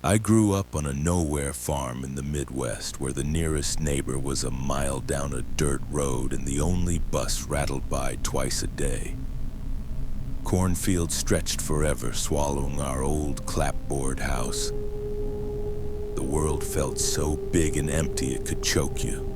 I grew up on a nowhere farm in the Midwest where the nearest neighbor was a mile down a dirt road and the only bus rattled by twice a day. Cornfields stretched forever, swallowing our old clapboard house. The world felt so big and empty it could choke you.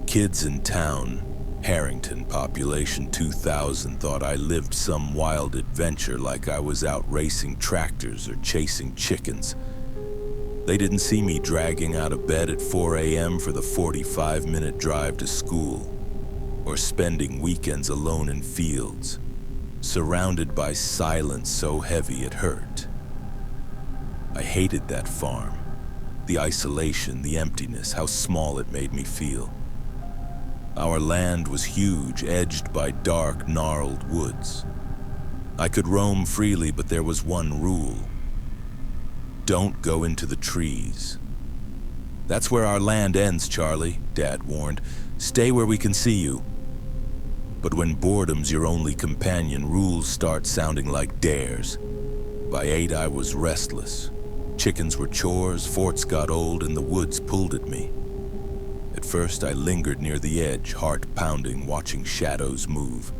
Kids in town, Harrington, population 2,000, thought I lived some wild adventure like I was out racing tractors or chasing chickens. They didn't see me dragging out of bed at 4 a.m. for the 45-minute drive to school, or spending weekends alone in fields, surrounded by silence so heavy it hurt. I hated that farm, the isolation, the emptiness, how small it made me feel. Our land was huge, edged by dark, gnarled woods. I could roam freely, but there was one rule. Don't go into the trees. That's where our land ends, Charlie, Dad warned. Stay where we can see you. But when boredom's your only companion, rules start sounding like dares. By 8, I was restless. Chickens were chores, forts got old, and the woods pulled at me. At first, I lingered near the edge, heart pounding, watching shadows move.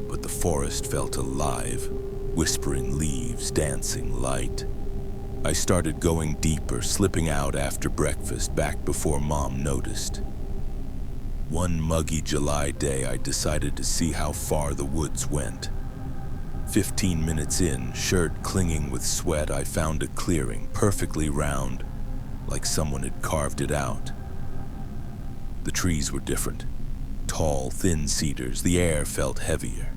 But the forest felt alive, whispering leaves, dancing light. I started going deeper, slipping out after breakfast, back before Mom noticed. One muggy July day, I decided to see how far the woods went. 15 minutes in, shirt clinging with sweat, I found a clearing, perfectly round, like someone had carved it out. The trees were different. Tall, thin cedars, the air felt heavier.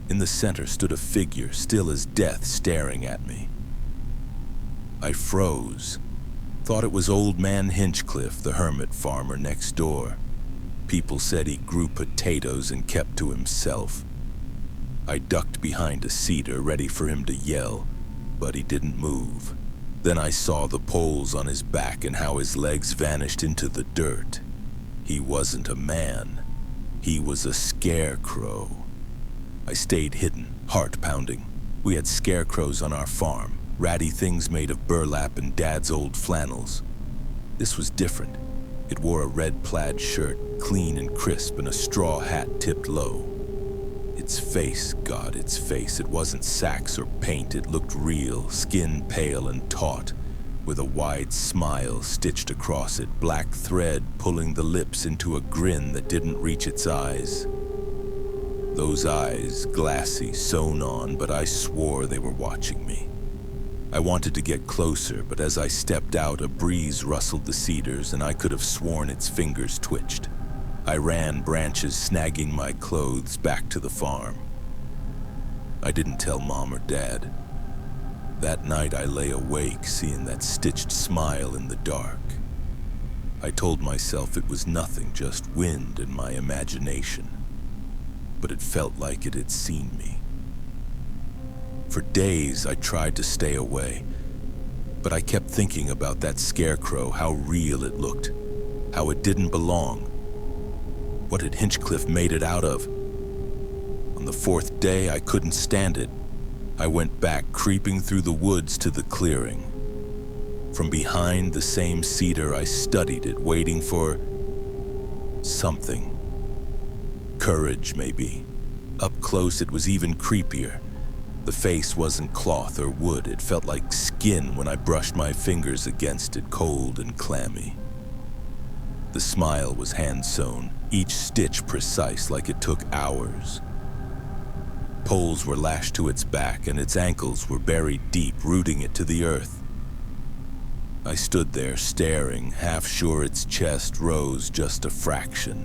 In the center stood a figure, still as death, staring at me. I froze. Thought it was old man Hinchcliffe, the hermit farmer next door. People said he grew potatoes and kept to himself. I ducked behind a cedar, ready for him to yell, but he didn't move. Then I saw the poles on his back and how his legs vanished into the dirt. He wasn't a man. He was a scarecrow. I stayed hidden, heart pounding. We had scarecrows on our farm, ratty things made of burlap and Dad's old flannels. This was different. It wore a red plaid shirt, clean and crisp, and a straw hat tipped low. Its face, God, its face. It wasn't sacks or paint. It looked real, skin pale and taut, with a wide smile stitched across it, black thread pulling the lips into a grin that didn't reach its eyes. Those eyes, glassy, sewn on, but I swore they were watching me. I wanted to get closer, but as I stepped out, a breeze rustled the cedars and I could have sworn its fingers twitched. I ran, branches snagging my clothes, back to the farm. I didn't tell Mom or Dad. That night I lay awake, seeing that stitched smile in the dark. I told myself it was nothing, just wind in my imagination. But it felt like it had seen me. For days I tried to stay away, but I kept thinking about that scarecrow, how real it looked, how it didn't belong. What had Hinchcliffe made it out of? On the 4th day, I couldn't stand it. I went back, creeping through the woods to the clearing. From behind the same cedar, I studied it, waiting for something. Courage, maybe. Up close, it was even creepier. The face wasn't cloth or wood. It felt like skin when I brushed my fingers against it, cold and clammy. The smile was hand-sewn, each stitch precise, like it took hours. Poles were lashed to its back, and its ankles were buried deep, rooting it to the earth. I stood there, staring, half sure its chest rose just a fraction.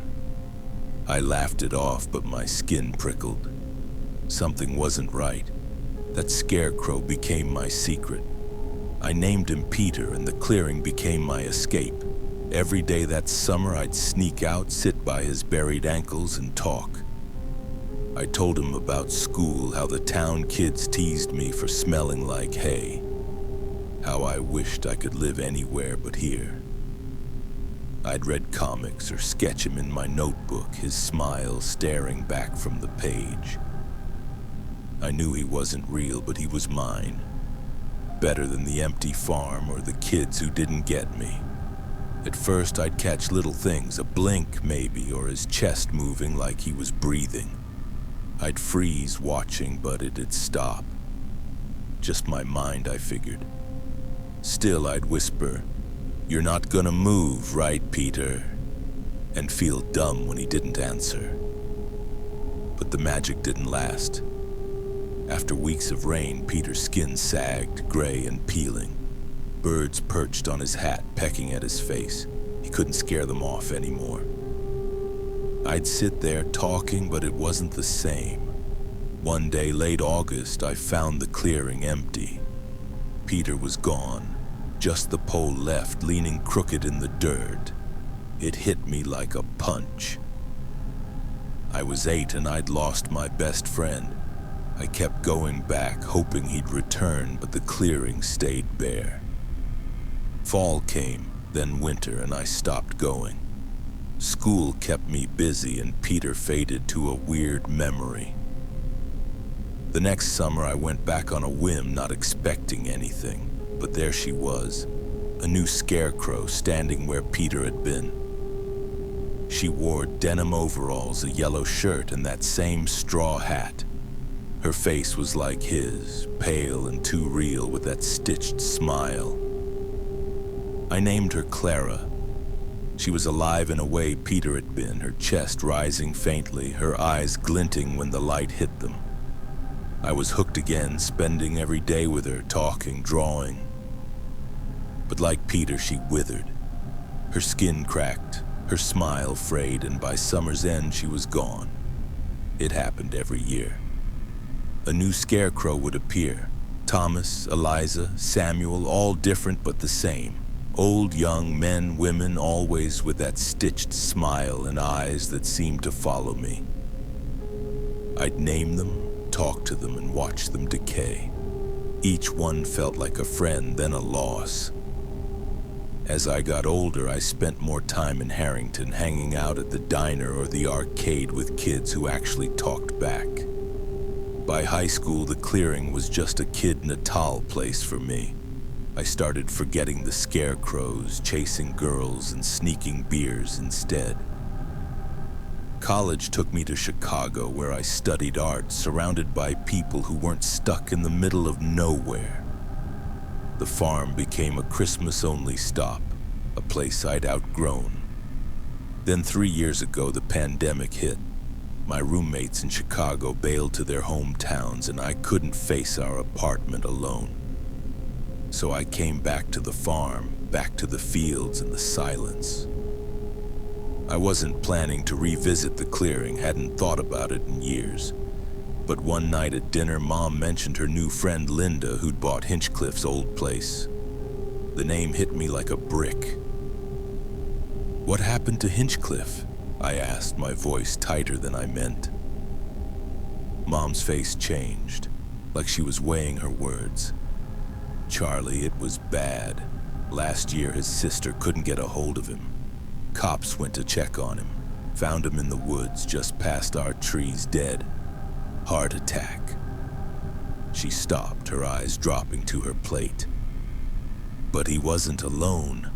I laughed it off, but my skin prickled. Something wasn't right. That scarecrow became my secret. I named him Peter, and the clearing became my escape. Every day that summer, I'd sneak out, sit by his buried ankles, and talk. I told him about school, how the town kids teased me for smelling like hay, how I wished I could live anywhere but here. I'd read comics or sketch him in my notebook, his smile staring back from the page. I knew he wasn't real, but he was mine. better than the empty farm or the kids who didn't get me. At first, I'd catch little things, a blink maybe, or his chest moving like he was breathing. I'd freeze watching, but it'd stop. Just my mind, I figured. Still, I'd whisper, "You're not gonna move, right, Peter?" and feel dumb when he didn't answer. But the magic didn't last. After weeks of rain, Peter's skin sagged, gray and peeling. Birds perched on his hat, pecking at his face. He couldn't scare them off anymore. I'd sit there talking, but it wasn't the same. One day, late August, I found the clearing empty. Peter was gone, just the pole left, leaning crooked in the dirt. It hit me like a punch. I was 8 and I'd lost my best friend. I kept going back, hoping he'd return, but the clearing stayed bare. Fall came, then winter, and I stopped going. School kept me busy and Peter faded to a weird memory. The next summer I went back on a whim, not expecting anything, but there she was, a new Scarecrow standing where Peter had been. She wore denim overalls, a yellow shirt, and that same straw hat. Her face was like his, pale and too real with that stitched smile. I named her Clara. She was alive in a way Peter had been, her chest rising faintly, her eyes glinting when the light hit them. I was hooked again, spending every day with her, talking, drawing. But like Peter, she withered. Her skin cracked, her smile frayed, and by summer's end she was gone. It happened every year. A new Scarecrow would appear. Thomas, Eliza, Samuel, all different but the same. Old, young, men, women, always with that stitched smile and eyes that seemed to follow me. I'd name them, talk to them, and watch them decay. Each one felt like a friend, then a loss. As I got older, I spent more time in Harrington, hanging out at the diner or the arcade with kids who actually talked back. By high school, the clearing was just a Kid Natal place for me. I started forgetting the scarecrows, chasing girls, and sneaking beers instead. College took me to Chicago, where I studied art, surrounded by people who weren't stuck in the middle of nowhere. The farm became a Christmas-only stop, a place I'd outgrown. Then 3 years ago, the pandemic hit. My roommates in Chicago bailed to their hometowns, and I couldn't face our apartment alone. So I came back to the farm, back to the fields and the silence. I wasn't planning to revisit the clearing, hadn't thought about it in years. But one night at dinner, Mom mentioned her new friend Linda, who'd bought Hinchcliffe's old place. The name hit me like a brick. "What happened to Hinchcliffe?" I asked, my voice tighter than I meant. Mom's face changed, like she was weighing her words. "Charlie, it was bad. Last year, his sister couldn't get a hold of him. Cops went to check on him, found him in the woods just past our trees, dead. Heart attack." She stopped, her eyes dropping to her plate. "But he wasn't alone."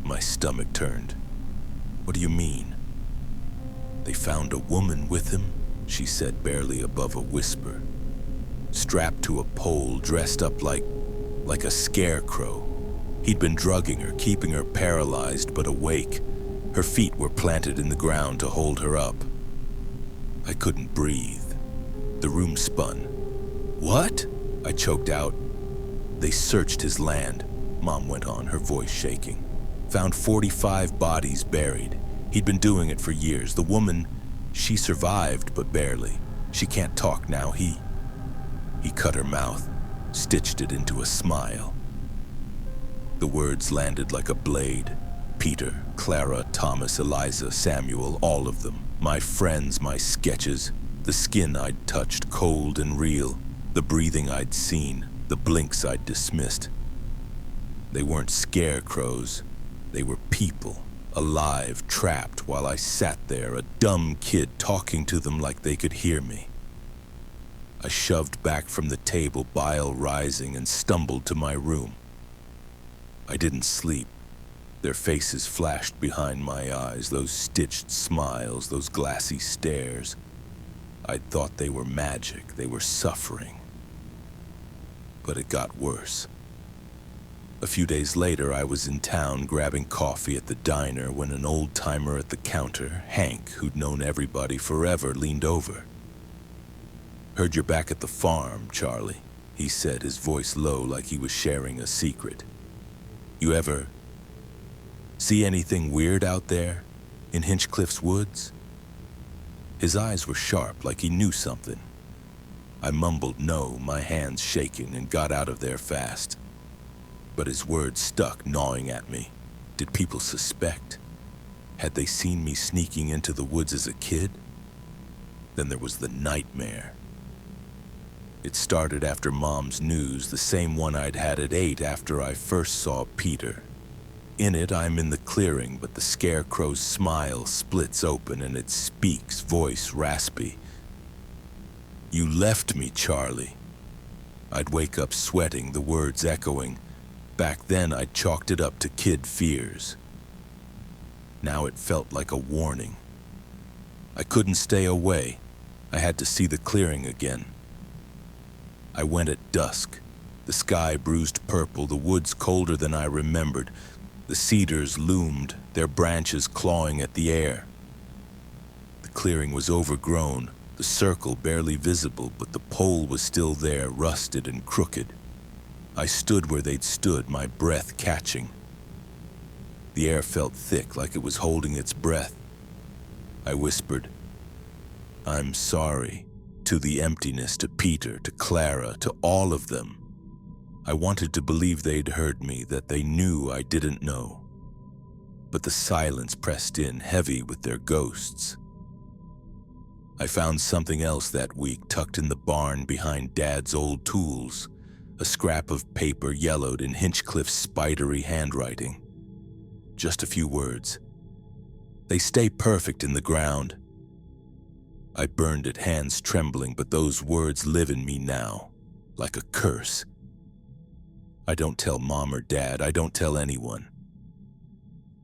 My stomach turned. "What do you mean?" "They found a woman with him," she said barely above a whisper. "Strapped to a pole, dressed up like a scarecrow. He'd been drugging her, keeping her paralyzed but awake. Her feet were planted in the ground to hold her up." I couldn't breathe. The room spun. "What?" I choked out. "They searched his land," Mom went on, her voice shaking. "Found 45 bodies buried. He'd been doing it for years. The woman, she survived, but barely. She can't talk now. He cut her mouth, stitched it into a smile." The words landed like a blade. Peter, Clara, Thomas, Eliza, Samuel, all of them. My friends, my sketches, the skin I'd touched, cold and real, the breathing I'd seen, the blinks I'd dismissed. They weren't scarecrows. They were people, alive, trapped, while I sat there, a dumb kid talking to them like they could hear me. I shoved back from the table, bile rising, and stumbled to my room. I didn't sleep. Their faces flashed behind my eyes, those stitched smiles, those glassy stares. I'd thought they were magic, they were suffering. But it got worse. A few days later, I was in town grabbing coffee at the diner when an old-timer at the counter, Hank, who'd known everybody forever, leaned over. "Heard you're back at the farm, Charlie," he said, his voice low like he was sharing a secret. "You ever see anything weird out there in Hinchcliffe's woods?" His eyes were sharp, like he knew something. I mumbled no, my hands shaking, and got out of there fast. But his words stuck, gnawing at me. Did people suspect? Had they seen me sneaking into the woods as a kid? Then there was the nightmare. It started after Mom's news, the same one I'd had at 8 after I first saw Peter. In it, I'm in the clearing, but the Scarecrow's smile splits open and it speaks, voice raspy. "You left me, Charlie." I'd wake up sweating, the words echoing. Back then, I chalked it up to kid fears. Now it felt like a warning. I couldn't stay away. I had to see the clearing again. I went at dusk. The sky bruised purple, the woods colder than I remembered. The cedars loomed, their branches clawing at the air. The clearing was overgrown, the circle barely visible, but the pole was still there, rusted and crooked. I stood where they'd stood, my breath catching. The air felt thick, like it was holding its breath. I whispered, "I'm sorry," to the emptiness, to Peter, to Clara, to all of them. I wanted to believe they'd heard me, that they knew I didn't know. But the silence pressed in, heavy with their ghosts. I found something else that week, tucked in the barn behind Dad's old tools. A scrap of paper yellowed in Hinchcliffe's spidery handwriting. Just a few words. They stay perfect in the ground. I burned it, hands trembling, but those words live in me now, like a curse. I don't tell Mom or Dad, I don't tell anyone.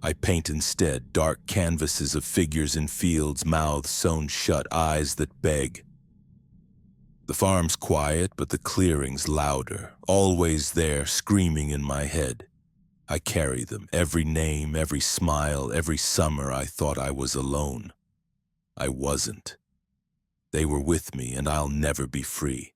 I paint instead dark canvases of figures in fields, mouths sewn shut, eyes that beg. The farm's quiet, but the clearing's louder, always there, screaming in my head. I carry them, every name, every smile, every summer I thought I was alone. I wasn't. They were with me, and I'll never be free.